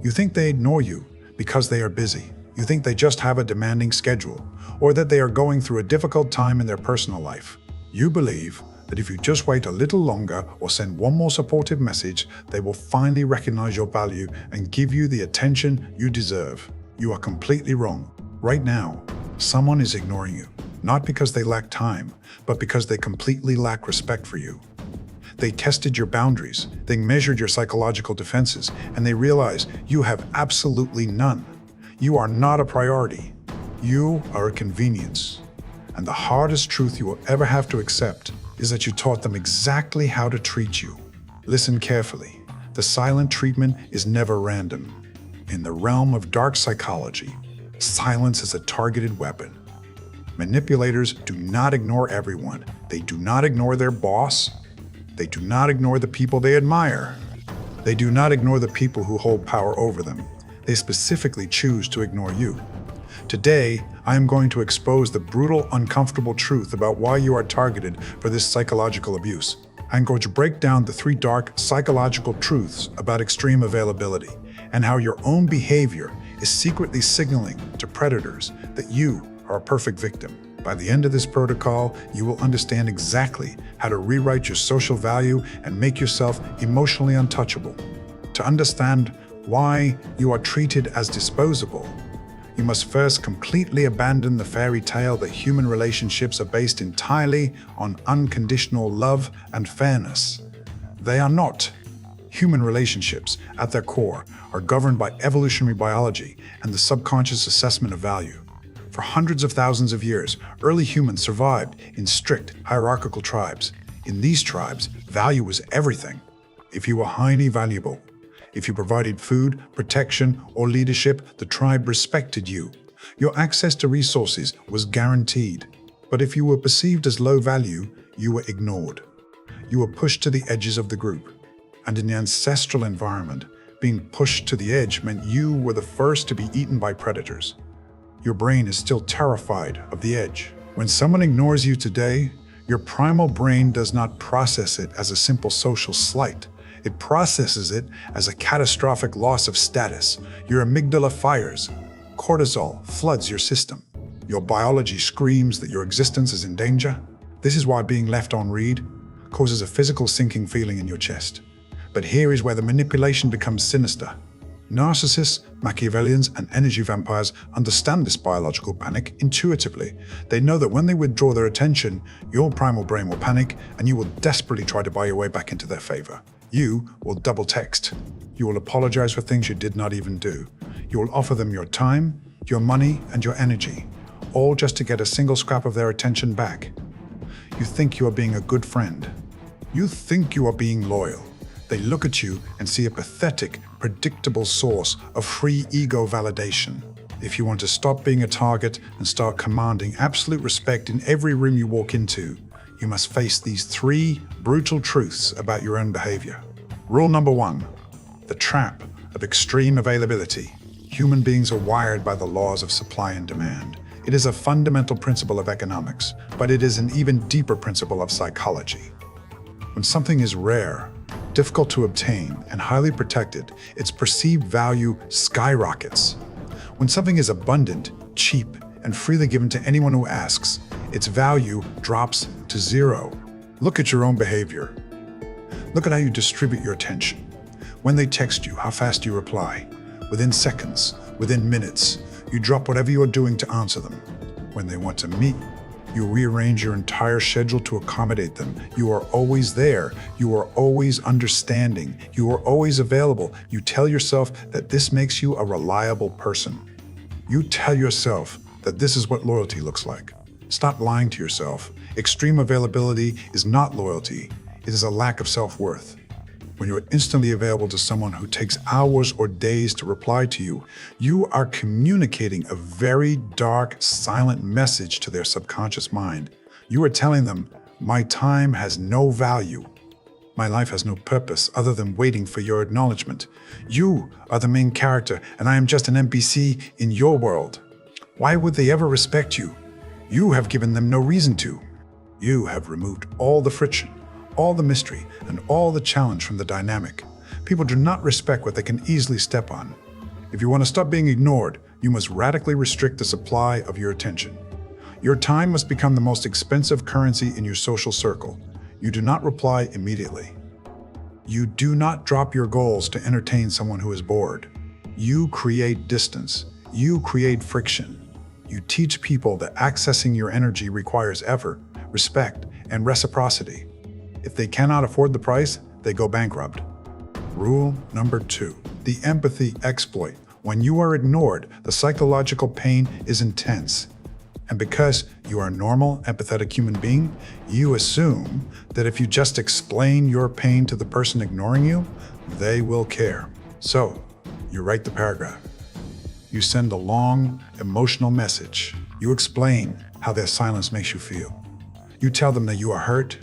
You think they ignore you because they are busy. You think they just have a demanding schedule, or that they are going through a difficult time in their personal life. You believe that if you just wait a little longer or send one more supportive message, they will finally recognize your value and give you the attention you deserve. You are completely wrong. Right now, someone is ignoring you, not because they lack time, but because they completely lack respect for you. They tested your boundaries, they measured your psychological defenses, and they realize you have absolutely none. You are not a priority. You are a convenience. And the hardest truth you will ever have to accept is that you taught them exactly how to treat you. Listen carefully. The silent treatment is never random. In the realm of dark psychology, silence is a targeted weapon. Manipulators do not ignore everyone. They do not ignore their boss. They do not ignore the people they admire. They do not ignore the people who hold power over them. They specifically choose to ignore you. Today, I am going to expose the brutal, uncomfortable truth about why you are targeted for this psychological abuse. I'm going to break down the 3 dark psychological truths about extreme availability and how your own behavior is secretly signaling to predators that you are a perfect victim. By the end of this protocol, you will understand exactly how to rewrite your social value and make yourself emotionally untouchable. To understand why you are treated as disposable, you must first completely abandon the fairy tale that human relationships are based entirely on unconditional love and fairness. They are not. Human relationships, at their core, are governed by evolutionary biology and the subconscious assessment of value. For hundreds of thousands of years, early humans survived in strict hierarchical tribes. In these tribes, value was everything. If you were highly valuable, if you provided food, protection, or leadership, the tribe respected you. Your access to resources was guaranteed. But if you were perceived as low value, you were ignored. You were pushed to the edges of the group. And in the ancestral environment, being pushed to the edge meant you were the first to be eaten by predators. Your brain is still terrified of the edge. When someone ignores you today, your primal brain does not process it as a simple social slight. It processes it as a catastrophic loss of status. Your amygdala fires. Cortisol floods your system. Your biology screams that your existence is in danger. This is why being left on read causes a physical sinking feeling in your chest. But here is where the manipulation becomes sinister. Narcissists, Machiavellians, and energy vampires understand this biological panic intuitively. They know that when they withdraw their attention, your primal brain will panic and you will desperately try to buy your way back into their favor. You will double text. You will apologize for things you did not even do. You will offer them your time, your money, and your energy, all just to get a single scrap of their attention back. You think you are being a good friend. You think you are being loyal. They look at you and see a pathetic, predictable source of free ego validation. If you want to stop being a target and start commanding absolute respect in every room you walk into, you must face these 3 brutal truths about your own behavior. Rule number 1, the trap of extreme availability. Human beings are wired by the laws of supply and demand. It is a fundamental principle of economics, but it is an even deeper principle of psychology. When something is rare, difficult to obtain, and highly protected, its perceived value skyrockets. When something is abundant, cheap, and freely given to anyone who asks, its value drops to 0. Look at your own behavior. Look at how you distribute your attention. When they text you, how fast you reply. Within seconds, within minutes, you drop whatever you are doing to answer them. When they want to meet, you rearrange your entire schedule to accommodate them. You are always there. You are always understanding. You are always available. You tell yourself that this makes you a reliable person. You tell yourself that this is what loyalty looks like. Stop lying to yourself. Extreme availability is not loyalty. It is a lack of self-worth. When you are instantly available to someone who takes hours or days to reply to you, you are communicating a very dark, silent message to their subconscious mind. You are telling them, my time has no value. My life has no purpose other than waiting for your acknowledgement. You are the main character, and I am just an NPC in your world. Why would they ever respect you? You have given them no reason to. You have removed all the friction, all the mystery, and all the challenge from the dynamic. People do not respect what they can easily step on. If you want to stop being ignored, you must radically restrict the supply of your attention. Your time must become the most expensive currency in your social circle. You do not reply immediately. You do not drop your goals to entertain someone who is bored. You create distance. You create friction. You teach people that accessing your energy requires effort, respect, and reciprocity. If they cannot afford the price, they go bankrupt. Rule number 2, the empathy exploit. When you are ignored, the psychological pain is intense. And because you are a normal, empathetic human being, you assume that if you just explain your pain to the person ignoring you, they will care. So, you write the paragraph. You send a long, emotional message. You explain how their silence makes you feel. You tell them that you are hurt,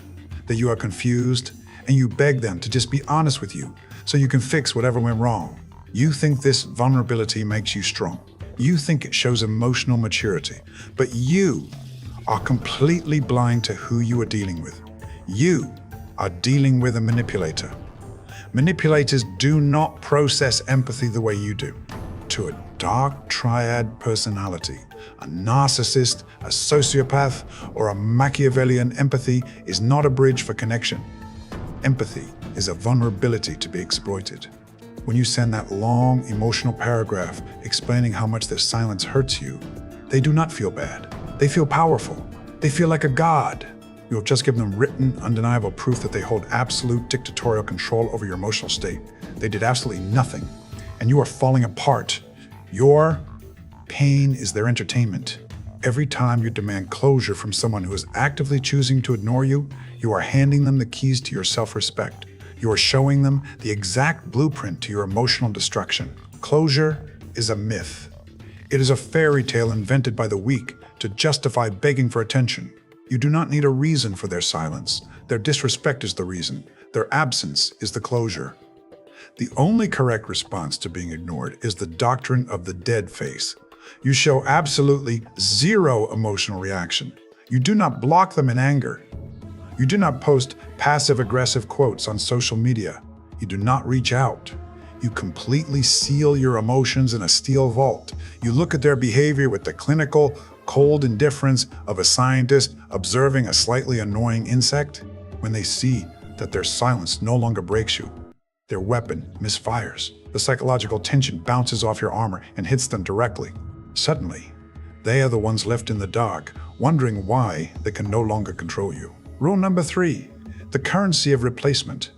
that you are confused, and you beg them to just be honest with you so you can fix whatever went wrong. You think this vulnerability makes you strong. You think it shows emotional maturity, but you are completely blind to who you are dealing with. You are dealing with a manipulator. Manipulators do not process empathy the way you do. To a dark triad personality, a narcissist, a sociopath, or a Machiavellian, empathy is not a bridge for connection. Empathy is a vulnerability to be exploited. When you send that long, emotional paragraph explaining how much their silence hurts you, they do not feel bad. They feel powerful. They feel like a god. You have just given them written, undeniable proof that they hold absolute dictatorial control over your emotional state. They did absolutely nothing, and you are falling apart. Your pain is their entertainment. Every time you demand closure from someone who is actively choosing to ignore you, you are handing them the keys to your self-respect. You are showing them the exact blueprint to your emotional destruction. Closure is a myth. It is a fairy tale invented by the weak to justify begging for attention. You do not need a reason for their silence. Their disrespect is the reason. Their absence is the closure. The only correct response to being ignored is the doctrine of the dead face. You show absolutely zero emotional reaction. You do not block them in anger. You do not post passive-aggressive quotes on social media. You do not reach out. You completely seal your emotions in a steel vault. You look at their behavior with the clinical, cold indifference of a scientist observing a slightly annoying insect. When they see that their silence no longer breaks you, their weapon misfires. The psychological tension bounces off your armor and hits them directly. Suddenly, they are the ones left in the dark, wondering why they can no longer control you. Rule number 3, the currency of replacement.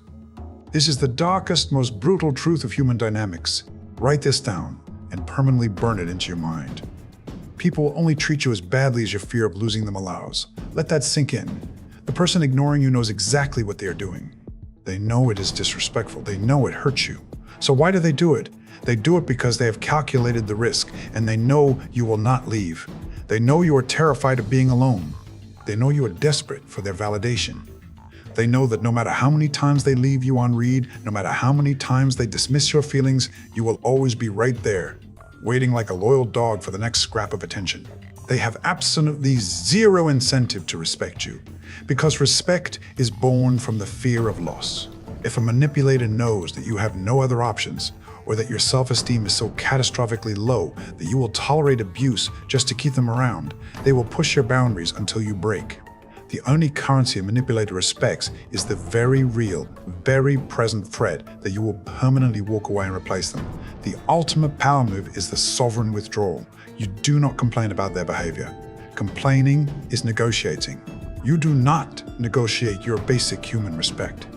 This is the darkest, most brutal truth of human dynamics. Write this down and permanently burn it into your mind. People will only treat you as badly as your fear of losing them allows. Let that sink in. The person ignoring you knows exactly what they are doing. They know it is disrespectful. They know it hurts you. So why do they do it? They do it because they have calculated the risk and they know you will not leave. They know you are terrified of being alone. They know you are desperate for their validation. They know that no matter how many times they leave you on read, no matter how many times they dismiss your feelings, you will always be right there, waiting like a loyal dog for the next scrap of attention. They have absolutely zero incentive to respect you, because respect is born from the fear of loss. If a manipulator knows that you have no other options, or that your self-esteem is so catastrophically low that you will tolerate abuse just to keep them around, they will push your boundaries until you break. The only currency a manipulator respects is the very real, very present threat that you will permanently walk away and replace them. The ultimate power move is the sovereign withdrawal. You do not complain about their behavior. Complaining is negotiating. You do not negotiate your basic human respect.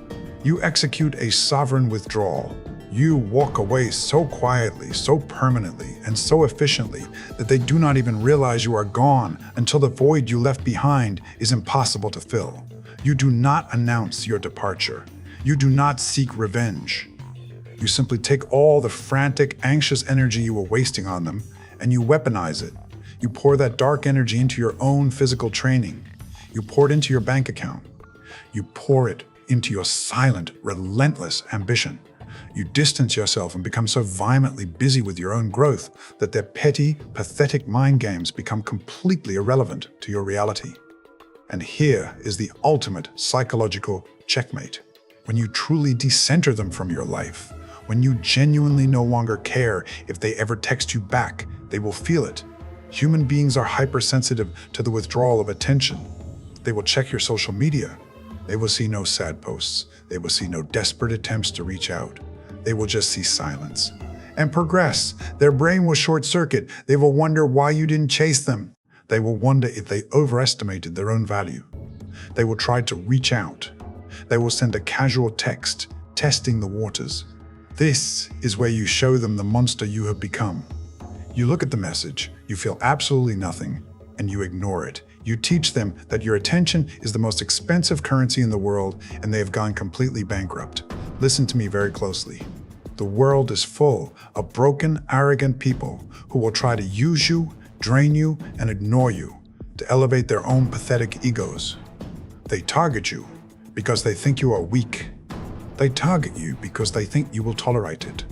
You execute a sovereign withdrawal. You walk away so quietly, so permanently, and so efficiently that they do not even realize you are gone until the void you left behind is impossible to fill. You do not announce your departure. You do not seek revenge. You simply take all the frantic, anxious energy you were wasting on them and you weaponize it. You pour that dark energy into your own physical training. You pour it into your bank account. You pour it into your silent, relentless ambition. You distance yourself and become so violently busy with your own growth that their petty, pathetic mind games become completely irrelevant to your reality. And here is the ultimate psychological checkmate. When you truly decenter them from your life, When you genuinely no longer care if they ever text you back, they will feel it. Human beings are hypersensitive to the withdrawal of attention. They will check your social media. They will see no sad posts. They will see no desperate attempts to reach out. They will just see silence and progress. Their brain will short circuit. They will wonder why you didn't chase them. They will wonder if they overestimated their own value. They will try to reach out. They will send a casual text, testing the waters. This is where you show them the monster you have become. You look at the message, you feel absolutely nothing, and you ignore it. You teach them that your attention is the most expensive currency in the world, and they have gone completely bankrupt. Listen to me very closely. The world is full of broken, arrogant people who will try to use you, drain you, and ignore you to elevate their own pathetic egos. They target you because they think you are weak. They target you because they think you will tolerate it.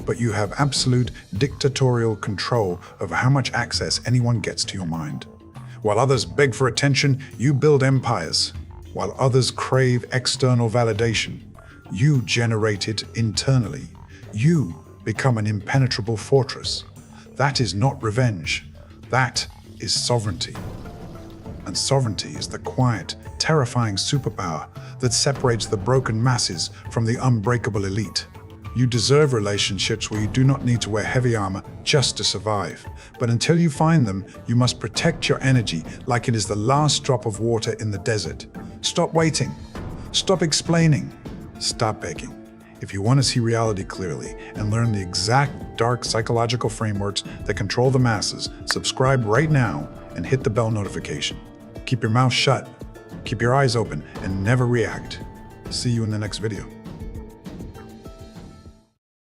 But you have absolute dictatorial control over how much access anyone gets to your mind. While others beg for attention, you build empires. While others crave external validation, you generate it internally. You become an impenetrable fortress. That is not revenge. That is sovereignty. And sovereignty is the quiet, terrifying superpower that separates the broken masses from the unbreakable elite. You deserve relationships where you do not need to wear heavy armor just to survive. But until you find them, you must protect your energy like it is the last drop of water in the desert. Stop waiting. Stop explaining. Stop begging. If you want to see reality clearly and learn the exact dark psychological frameworks that control the masses, subscribe right now and hit the bell notification. Keep your mouth shut, keep your eyes open, and never react. See you in the next video.